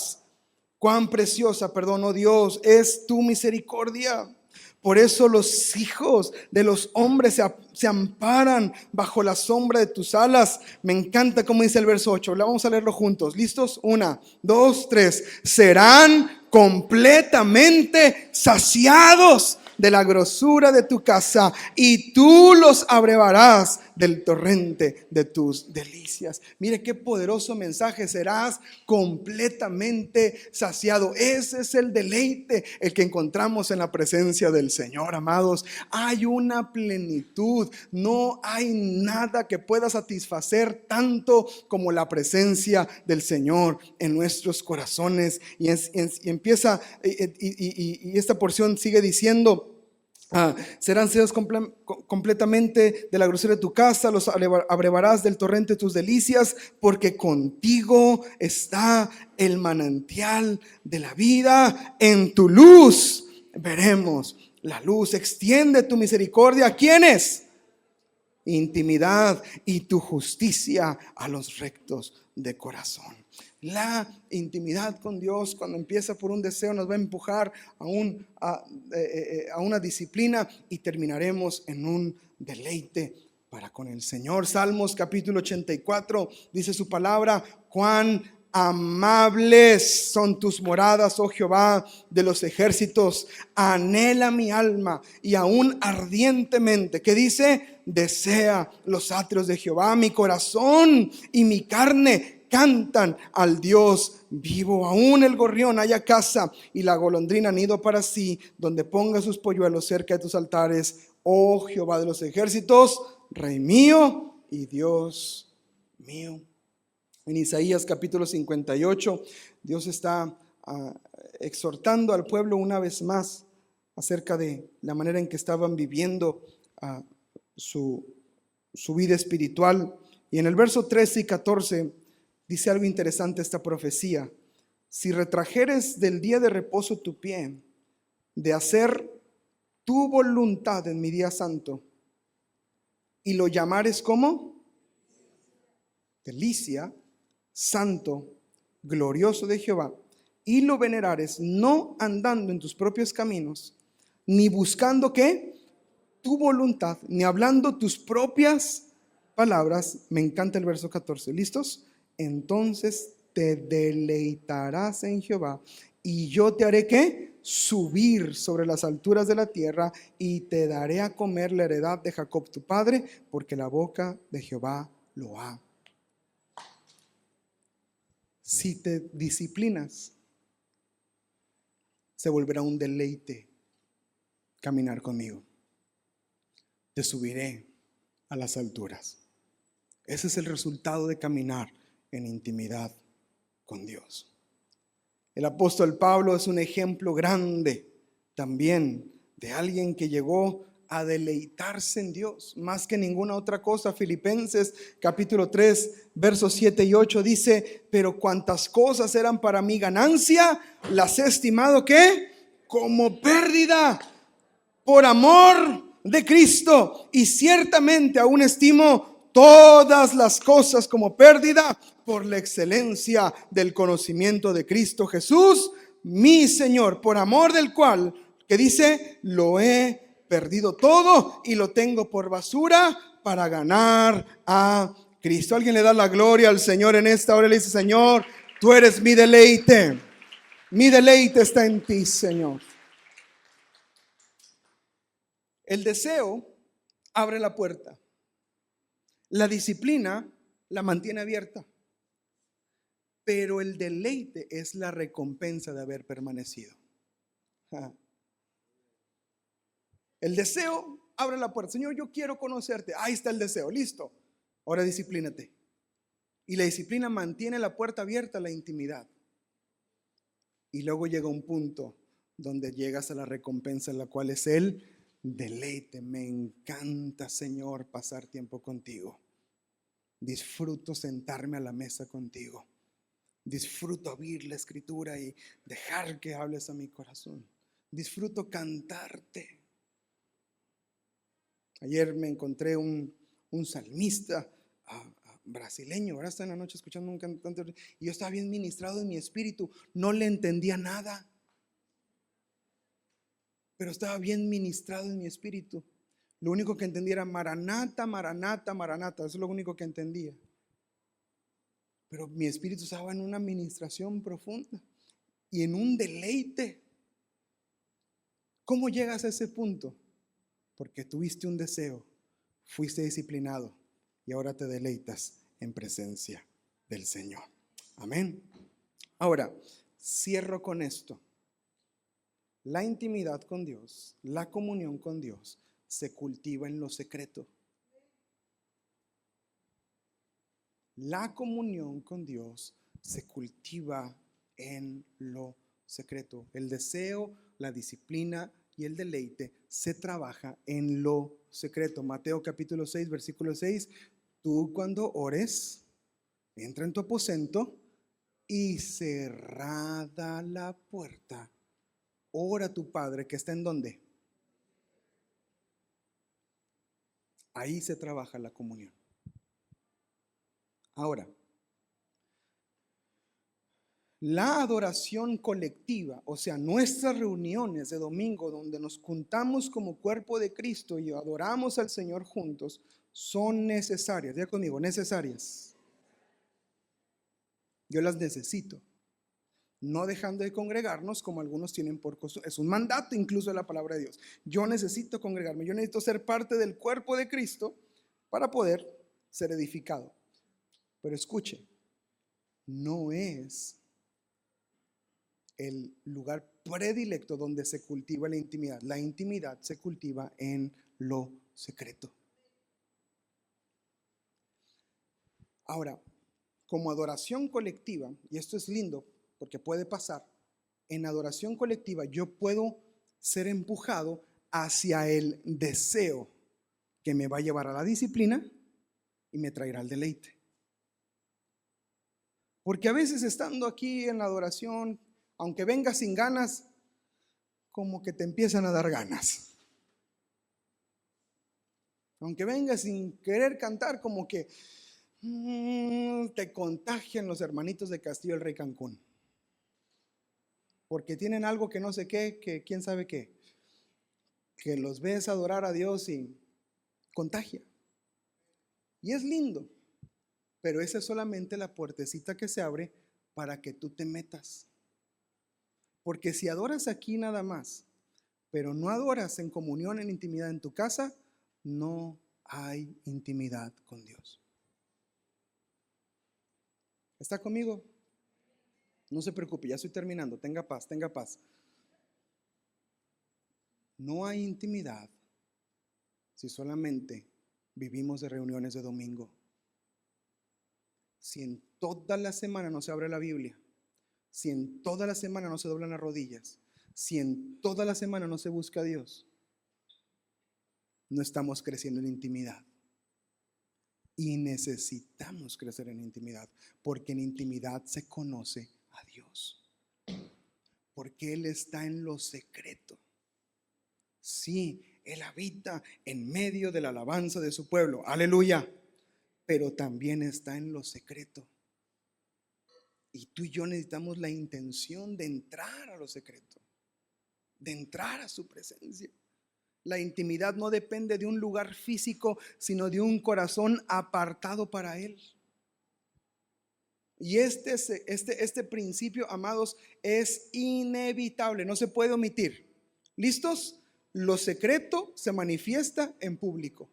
oh Dios, es tu misericordia. Por eso los hijos de los hombres se amparan bajo la sombra de tus alas. Me encanta como dice el verso 8. Vamos a leerlo juntos. ¿Listos? 1, 2, 3. Serán completamente saciados de la grosura de tu casa, y tú los abrevarás del torrente de tus delicias. Mire qué poderoso mensaje. Serás completamente saciado. Ese es el deleite, el que encontramos en la presencia del Señor, amados. Hay una plenitud. No hay nada que pueda satisfacer tanto como la presencia del Señor en nuestros corazones. Y empieza, y esta porción sigue diciendo: serán saciados completamente de la grosura de tu casa, los abrevarás del torrente de tus delicias, porque contigo está el manantial de la vida. En tu luz veremos la luz. Extiende tu misericordia ¿a quiénes? Intimidad, y tu justicia a los rectos de corazón. La intimidad con Dios, cuando empieza por un deseo, nos va a empujar a una disciplina, y terminaremos en un deleite para con el Señor. Salmos capítulo 84 dice su palabra: cuán amables son tus moradas, oh Jehová de los ejércitos. Anhela mi alma, y aún ardientemente, ¿qué dice? Desea los atrios de Jehová. Mi corazón y mi carne cantan al Dios vivo. Aún el gorrión haya casa, y la golondrina nido para sí, donde ponga sus polluelos cerca de tus altares, oh Jehová de los ejércitos, Rey mío y Dios mío. En Isaías capítulo 58, Dios está exhortando al pueblo una vez más acerca de la manera en que estaban viviendo su vida espiritual. Y en el verso 13 y 14 dice algo interesante esta profecía: si retrajeres del día de reposo tu pie, de hacer tu voluntad en mi día santo, y lo llamares como delicia, santo, glorioso de Jehová, y lo venerares, no andando en tus propios caminos, ni buscando ¿qué? Tu voluntad, ni hablando tus propias palabras, me encanta el verso 14. ¿Listos? Entonces te deleitarás en Jehová y yo te haré ¿qué? Subir sobre las alturas de la tierra y te daré a comer la heredad de Jacob tu padre, porque la boca de Jehová lo ha. Si te disciplinas, se volverá un deleite caminar conmigo. Te subiré a las alturas. Ese es el resultado de caminar en intimidad con Dios. El apóstol Pablo es un ejemplo grande también de alguien que llegó a deleitarse en Dios más que ninguna otra cosa. Filipenses capítulo 3 versos 7 y 8 dice: pero cuantas cosas eran para mí ganancia, las he estimado ¿qué? Como pérdida por amor de Cristo, y ciertamente aún estimo todas las cosas como pérdida por la excelencia del conocimiento de Cristo Jesús, mi Señor, por amor del cual, que dice, lo he perdido todo y lo tengo por basura para ganar a Cristo. Alguien le da la gloria al Señor en esta hora y le dice: Señor, tú eres mi deleite está en ti, Señor. El deseo abre la puerta. La disciplina la mantiene abierta. Pero el deleite es la recompensa de haber permanecido. El deseo abre la puerta. Señor, yo quiero conocerte. Ahí está el deseo, listo. Ahora disciplínate. Y la disciplina mantiene la puerta abierta a la intimidad. Y luego llega un punto donde llegas a la recompensa, la cual es el deleite. Me encanta, Señor, pasar tiempo contigo. Disfruto sentarme a la mesa contigo. Disfruto abrir la escritura y dejar que hables a mi corazón. Disfruto cantarte. Ayer me encontré un salmista brasileño, ahora está en la noche escuchando un cantante, y yo estaba bien ministrado en mi espíritu. No le entendía nada, pero estaba bien ministrado en mi espíritu. Lo único que entendía era Maranata, Maranata, Maranata. Eso es lo único que entendía. Pero mi espíritu estaba en una administración profunda y en un deleite. ¿Cómo llegas a ese punto? Porque tuviste un deseo, fuiste disciplinado y ahora te deleitas en presencia del Señor. Amén. Ahora, cierro con esto. La intimidad con Dios, la comunión con Dios, se cultiva en lo secreto. La comunión con Dios se cultiva en lo secreto. El deseo, la disciplina y el deleite se trabaja en lo secreto. Mateo capítulo 6, versículo 6. Tú cuando ores, entra en tu aposento y cerrada la puerta, ora a tu Padre que está ¿en dónde? Ahí se trabaja la comunión. Ahora, la adoración colectiva, o sea, nuestras reuniones de domingo donde nos juntamos como cuerpo de Cristo y adoramos al Señor juntos, son necesarias. Diga conmigo, necesarias. Yo las necesito. No dejando de congregarnos como algunos tienen por costumbre. Es un mandato incluso de la palabra de Dios. Yo necesito congregarme. Yo necesito ser parte del cuerpo de Cristo para poder ser edificado. Pero escuche, no es el lugar predilecto donde se cultiva la intimidad. La intimidad se cultiva en lo secreto. Ahora, como adoración colectiva, y esto es lindo porque puede pasar, en adoración colectiva yo puedo ser empujado hacia el deseo que me va a llevar a la disciplina y me traerá el deleite. Porque a veces estando aquí en la adoración, aunque vengas sin ganas, como que te empiezan a dar ganas. Aunque vengas sin querer cantar, como que te contagian los hermanitos de Castillo del Rey Cancún. Porque tienen algo que no sé qué, que quién sabe qué. Que los ves adorar a Dios y contagia. Y es lindo, pero esa es solamente la puertecita que se abre para que tú te metas. Porque si adoras aquí nada más, pero no adoras en comunión, en intimidad en tu casa, no hay intimidad con Dios. ¿Está conmigo? No se preocupe, ya estoy terminando. Tenga paz, tenga paz. No hay intimidad si solamente vivimos de reuniones de domingo. Si en toda la semana no se abre la Biblia, si en toda la semana no se doblan las rodillas, si en toda la semana no se busca a Dios, no estamos creciendo en intimidad. Y necesitamos crecer en intimidad, porque en intimidad se conoce a Dios. Porque Él está en lo secreto. Sí, Él habita en medio de la alabanza de su pueblo. Aleluya. Pero también está en lo secreto. Y tú y yo necesitamos la intención de entrar a lo secreto, de entrar a su presencia. La intimidad no depende de un lugar físico, sino de un corazón apartado para Él. Y este principio, amados, es inevitable, no se puede omitir. ¿Listos? Lo secreto se manifiesta en público.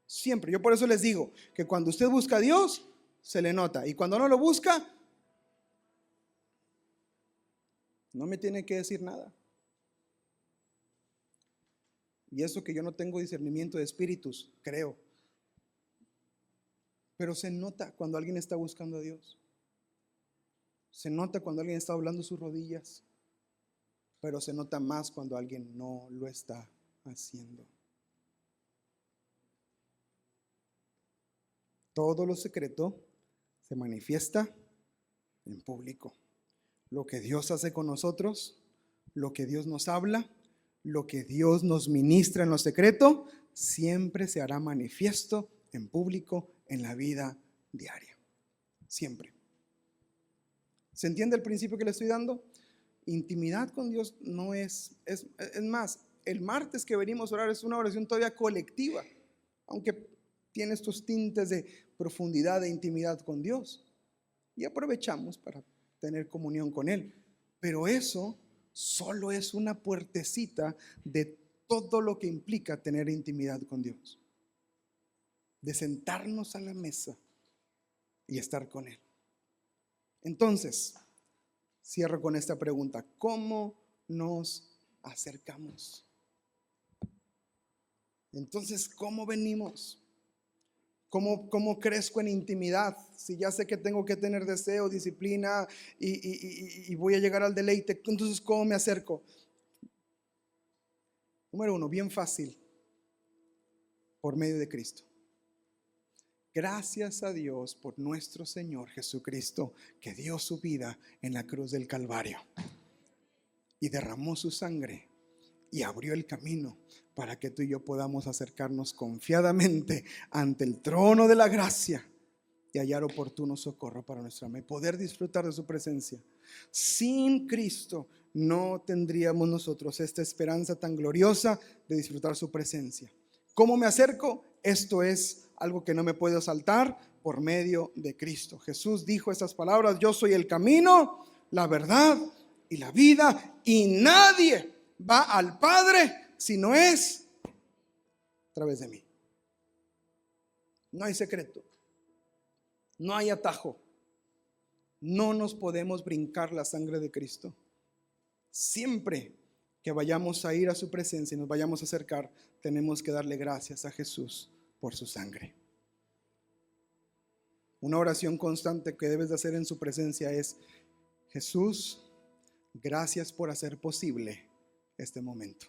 Siempre. Yo por eso les digo que cuando usted busca a Dios, se le nota. Y cuando no lo busca, no me tiene que decir nada. Y eso que yo no tengo discernimiento de espíritus, creo. Pero se nota cuando alguien está buscando a Dios. Se nota cuando alguien está doblando sus rodillas. Pero se nota más cuando alguien no lo está haciendo. Todo lo secreto se manifiesta en público. Lo que Dios hace con nosotros, lo que Dios nos habla, lo que Dios nos ministra en lo secreto, siempre se hará manifiesto en público en la vida diaria. Siempre. ¿Se entiende el principio que le estoy dando? Intimidad con Dios no es más, el martes que venimos a orar es una oración todavía colectiva, aunque tiene estos tintes de profundidad e intimidad con Dios. Y aprovechamos para tener comunión con Él. Pero eso solo es una puertecita de todo lo que implica tener intimidad con Dios. De sentarnos a la mesa y estar con Él. Entonces, cierro con esta pregunta: ¿cómo nos acercamos? Entonces, ¿cómo venimos? ¿Cómo crezco en intimidad? Si ya sé que tengo que tener deseo, disciplina y voy a llegar al deleite, entonces ¿cómo me acerco? Número 1, bien fácil, por medio de Cristo. Gracias a Dios por nuestro Señor Jesucristo, que dio su vida en la cruz del Calvario y derramó su sangre y abrió el camino para que tú y yo podamos acercarnos confiadamente ante el trono de la gracia y hallar oportuno socorro para nuestra alma y poder disfrutar de su presencia. Sin Cristo no tendríamos nosotros esta esperanza tan gloriosa de disfrutar su presencia. ¿Cómo me acerco? Esto es algo que no me puedo saltar: por medio de Cristo. Jesús dijo estas palabras: yo soy el camino, la verdad y la vida, y nadie va al Padre si no es a través de mí. No hay secreto, no hay atajo, no nos podemos brincar la sangre de Cristo. Siempre que vayamos a ir a su presencia y nos vayamos a acercar, tenemos que darle gracias a Jesús por su sangre. Una oración constante que debes de hacer en su presencia es: Jesús, gracias por hacer posible este momento.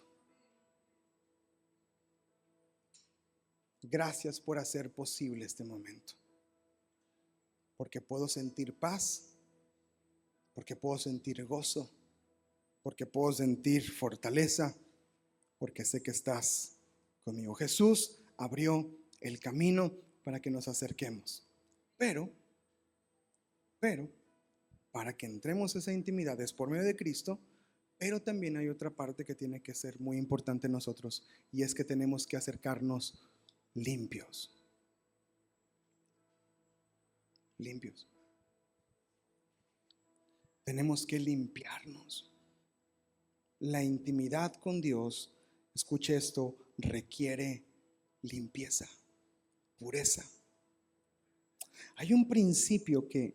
Gracias por hacer posible este momento. Porque puedo sentir paz, porque puedo sentir gozo, porque puedo sentir fortaleza, porque sé que estás conmigo. Jesús abrió el camino para que nos acerquemos. Pero, para que entremos a esa intimidad es por medio de Cristo, pero también hay otra parte que tiene que ser muy importante en nosotros, y es que tenemos que acercarnos limpios. limpios. Tenemos que limpiarnos. La intimidad con Dios, escuche esto, requiere limpieza, pureza. Hay un principio que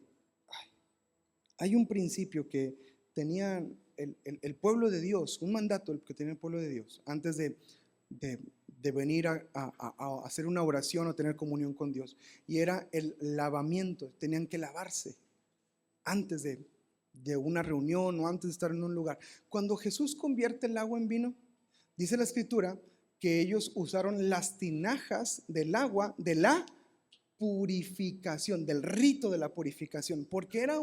tenía el pueblo de Dios, un mandato que tenía el pueblo de Dios antes de venir a hacer una oración o tener comunión con Dios, y era el lavamiento. Tenían que lavarse antes de una reunión o antes de estar en un lugar. Cuando Jesús convierte el agua en vino, dice la escritura que ellos usaron las tinajas del agua de la purificación, del rito de la purificación, porque era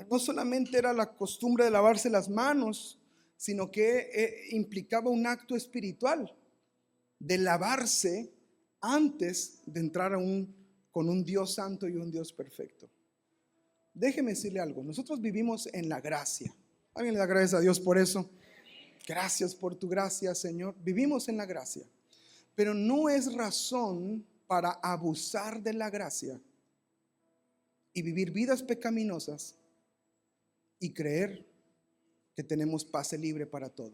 no solamente era la costumbre de lavarse las manos, sino que implicaba un acto espiritual de lavarse antes de entrar con un Dios santo y un Dios perfecto. Déjeme decirle algo, nosotros vivimos en la gracia. ¿Alguien le da gracias a Dios por eso? Gracias por tu gracia, Señor. Vivimos en la gracia, pero no es razón para abusar de la gracia y vivir vidas pecaminosas y creer que tenemos pase libre para todo.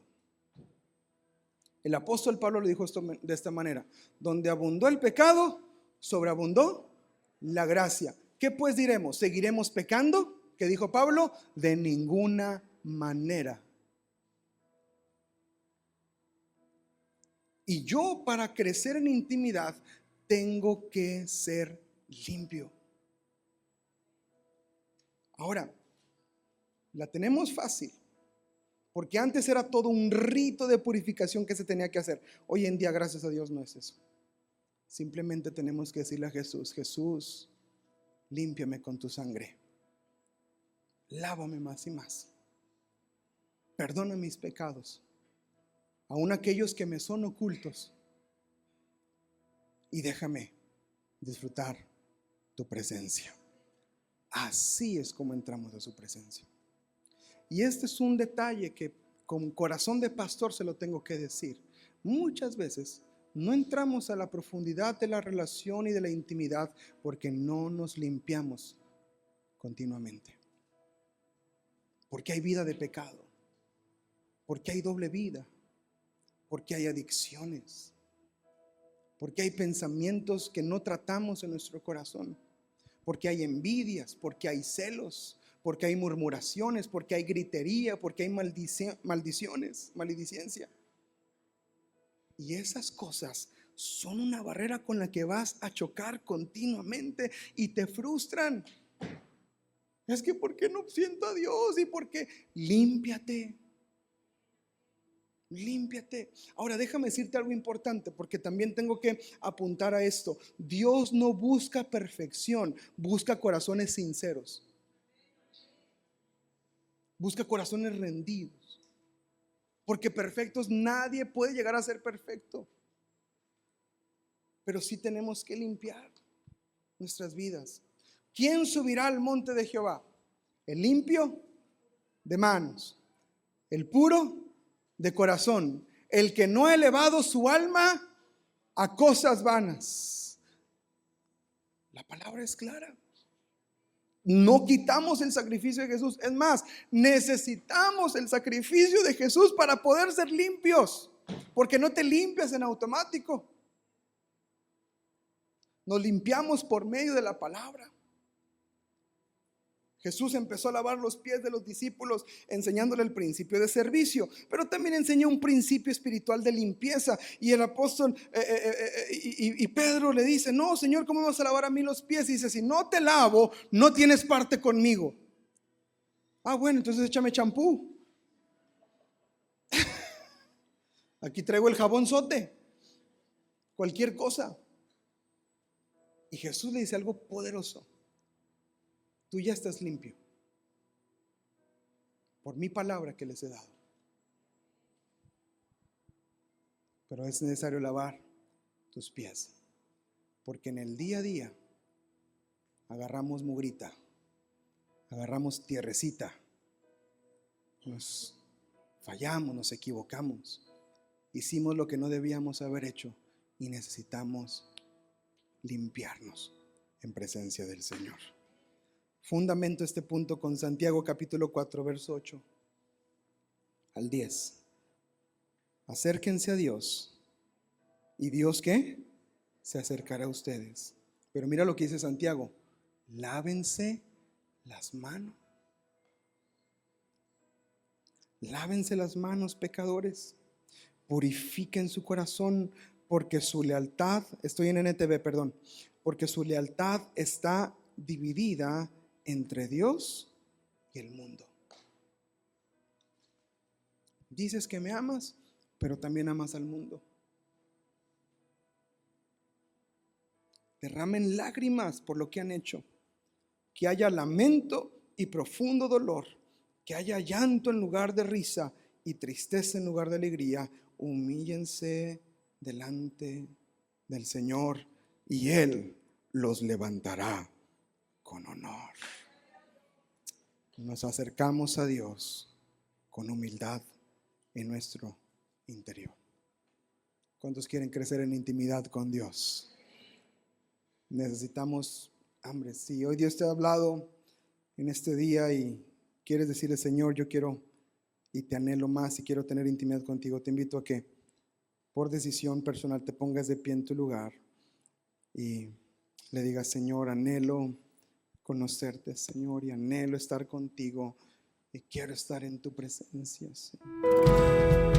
El apóstol Pablo le dijo esto de esta manera: donde abundó el pecado, sobreabundó la gracia. ¿Qué pues diremos? ¿Seguiremos pecando? ¿Qué dijo Pablo? De ninguna manera. Y yo, para crecer en intimidad, tengo que ser limpio. Ahora, la tenemos fácil, porque antes era todo un rito de purificación que se tenía que hacer. Hoy en día, gracias a Dios, no es eso. Simplemente tenemos que decirle a Jesús: Jesús, límpiame con tu sangre, lávame más y más, perdona mis pecados, aun aquellos que me son ocultos, y déjame disfrutar tu presencia. Así es como entramos a su presencia. Y este es un detalle que con corazón de pastor se lo tengo que decir. Muchas veces no entramos a la profundidad de la relación y de la intimidad porque no nos limpiamos continuamente. Porque hay vida de pecado, porque hay doble vida, porque hay adicciones, porque hay pensamientos que no tratamos en nuestro corazón, porque hay envidias, porque hay celos, porque hay murmuraciones, porque hay gritería, porque hay maldiciones, maledicencia. Y esas cosas son una barrera con la que vas a chocar continuamente y te frustran. Es que ¿por qué no siento a Dios? ¿Y por qué? Límpiate. Límpiate. Ahora déjame decirte algo importante, porque también tengo que apuntar a esto. Dios no busca perfección, busca corazones sinceros. Busca corazones rendidos. Porque perfectos nadie puede llegar a ser perfecto. Pero sí tenemos que limpiar nuestras vidas. ¿Quién subirá al monte de Jehová? El limpio de manos, el puro de corazón, el que no ha elevado su alma a cosas vanas. La palabra es clara. No quitamos el sacrificio de Jesús. Es más, necesitamos el sacrificio de Jesús para poder ser limpios, porque no te limpias en automático. Nos limpiamos por medio de la palabra. Jesús empezó a lavar los pies de los discípulos enseñándole el principio de servicio, pero también enseñó un principio espiritual de limpieza. Y el apóstol y Pedro le dice: no, Señor, ¿cómo vas a lavar a mí los pies? Y dice: si no te lavo, no tienes parte conmigo. Ah, bueno, entonces échame champú. Aquí traigo el jabonzote, cualquier cosa. Y Jesús le dice algo poderoso: tú ya estás limpio por mi palabra que les he dado. Pero es necesario lavar tus pies, porque en el día a día agarramos mugrita, agarramos tierrecita, nos fallamos, nos equivocamos, hicimos lo que no debíamos haber hecho y necesitamos limpiarnos. en presencia del Señor. Fundamento este punto con Santiago capítulo 4, verso 8 al 10. Acérquense a Dios y Dios, ¿qué? Se acercará a ustedes. Pero mira lo que dice Santiago: lávense las manos. Lávense las manos, pecadores. Purifiquen su corazón, porque su lealtad, estoy en NTV, perdón, porque su lealtad está dividida entre Dios y el mundo. Dices que me amas, pero también amas al mundo. Derramen lágrimas por lo que han hecho, que haya lamento y profundo dolor, que haya llanto en lugar de risa y tristeza en lugar de alegría. Humíllense delante del Señor y Él los levantará con honor. Nos acercamos a Dios con humildad en nuestro interior. ¿Cuántos quieren crecer en intimidad con Dios? Necesitamos hambre. Si hoy Dios te ha hablado en este día y quieres decirle: Señor, yo quiero y te anhelo más y quiero tener intimidad contigo, te invito a que por decisión personal te pongas de pie en tu lugar y le digas: Señor, anhelo conocerte, Señor, y anhelo estar contigo y quiero estar en tu presencia, Señor.